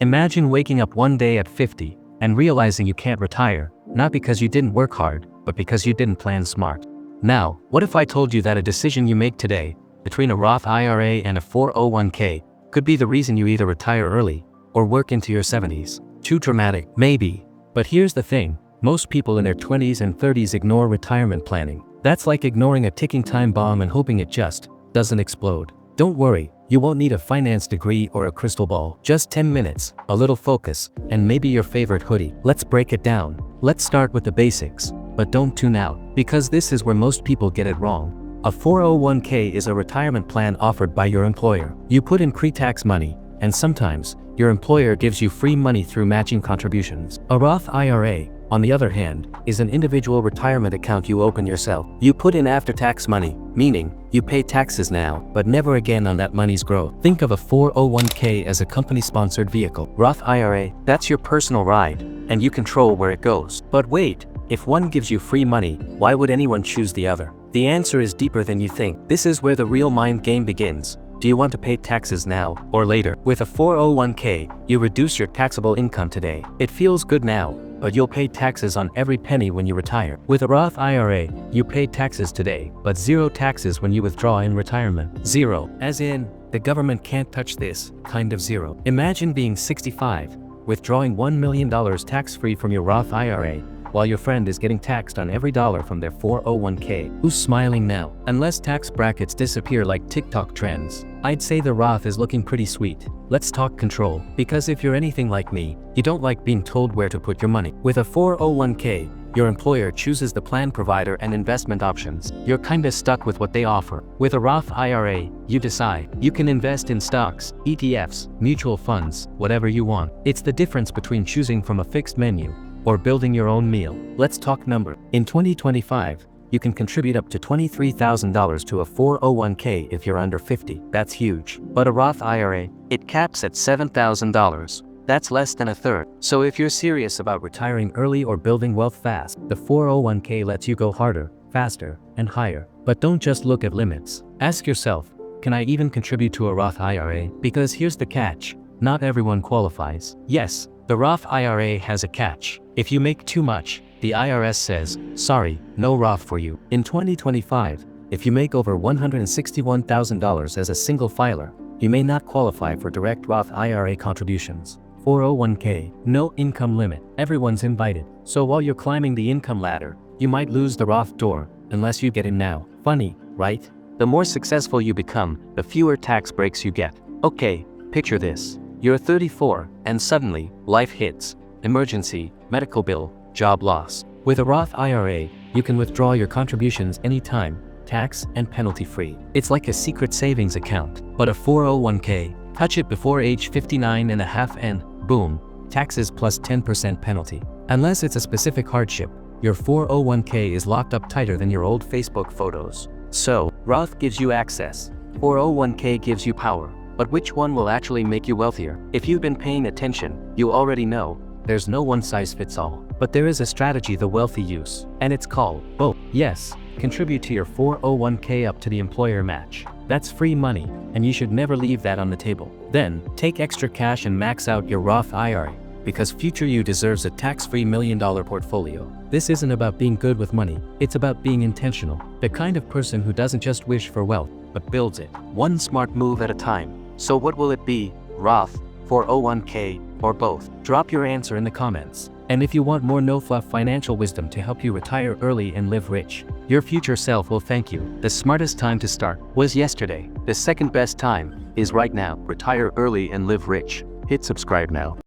Imagine waking up one day at 50 and realizing you can't retire, not because you didn't work hard, but because you didn't plan smart. Now, what if I told you that a decision you make today, between a Roth IRA and a 401k, could be the reason you either retire early or work into your 70s? Too dramatic, maybe. But here's the thing, most people in their 20s and 30s ignore retirement planning. That's like ignoring a ticking time bomb and hoping it just doesn't explode. Don't worry, you won't need a finance degree or a crystal ball. Just 10 minutes, a little focus, and maybe your favorite hoodie. Let's break it down. Let's start with the basics, but don't tune out, because this is where most people get it wrong. A 401k is a retirement plan offered by your employer. You put in pre-tax money, and sometimes, your employer gives you free money through matching contributions. A Roth IRA, on the other hand, is an individual retirement account you open yourself. You put in after-tax money, meaning you pay taxes now, but never again on that money's growth. Think of a 401k as a company-sponsored vehicle. Roth IRA, that's your personal ride, and you control where it goes. But wait, if one gives you free money, why would anyone choose the other? The answer is deeper than you think. This is where the real mind game begins. Do you want to pay taxes now or later? With a 401k, you reduce your taxable income today. It feels good now, but you'll pay taxes on every penny when you retire. With a Roth IRA, you pay taxes today, but zero taxes when you withdraw in retirement. Zero, as in, the government can't touch this, kind of zero. Imagine being 65, withdrawing $1 million tax-free from your Roth IRA, while your friend is getting taxed on every dollar from their 401k. Who's smiling now? Unless tax brackets disappear like TikTok trends, I'd say the Roth is looking pretty sweet. Let's talk control, because if you're anything like me, you don't like being told where to put your money. With a 401k, your employer chooses the plan provider and investment options. You're kinda stuck with what they offer. With a Roth IRA, you decide. You can invest in stocks, ETFs, mutual funds, whatever you want. It's the difference between choosing from a fixed menu or building your own meal. Let's talk number. In 2025, you can contribute up to $23,000 to a 401k if you're under 50. That's huge. But a Roth IRA, it caps at $7,000. That's less than a third. So if you're serious about retiring early or building wealth fast, the 401k lets you go harder, faster, and higher. But don't just look at limits. Ask yourself, can I even contribute to a Roth IRA? Because here's the catch, not everyone qualifies. Yes, the Roth IRA has a catch. If you make too much, the IRS says, sorry, no Roth for you. In 2025, if you make over $161,000 as a single filer, you may not qualify for direct Roth IRA contributions. 401k, no income limit, everyone's invited. So while you're climbing the income ladder, you might lose the Roth door, unless you get in now. Funny, right? The more successful you become, the fewer tax breaks you get. Okay, picture this. You're 34, and suddenly, life hits. Emergency, medical bill, job loss. With a Roth IRA, you can withdraw your contributions anytime, tax and penalty free. It's like a secret savings account. But a 401k, touch it before age 59 and a half and, boom, taxes plus 10% penalty. Unless it's a specific hardship, your 401k is locked up tighter than your old Facebook photos. So, Roth gives you access. 401k gives you power. But which one will actually make you wealthier? If you've been paying attention, you already know, there's no one-size-fits-all. But there is a strategy the wealthy use, and it's called both. Yes, contribute to your 401k up to the employer match. That's free money, and you should never leave that on the table. Then, take extra cash and max out your Roth IRA, because future you deserves a tax-free $1 million portfolio. This isn't about being good with money, it's about being intentional. The kind of person who doesn't just wish for wealth, but builds it, one smart move at a time. So what will it be? Roth, 401k, or both? Drop your answer in the comments. And if you want more no-fluff financial wisdom to help you retire early and live rich, your future self will thank you. The smartest time to start was yesterday. The second best time is right now. Retire early and live rich. Hit subscribe now.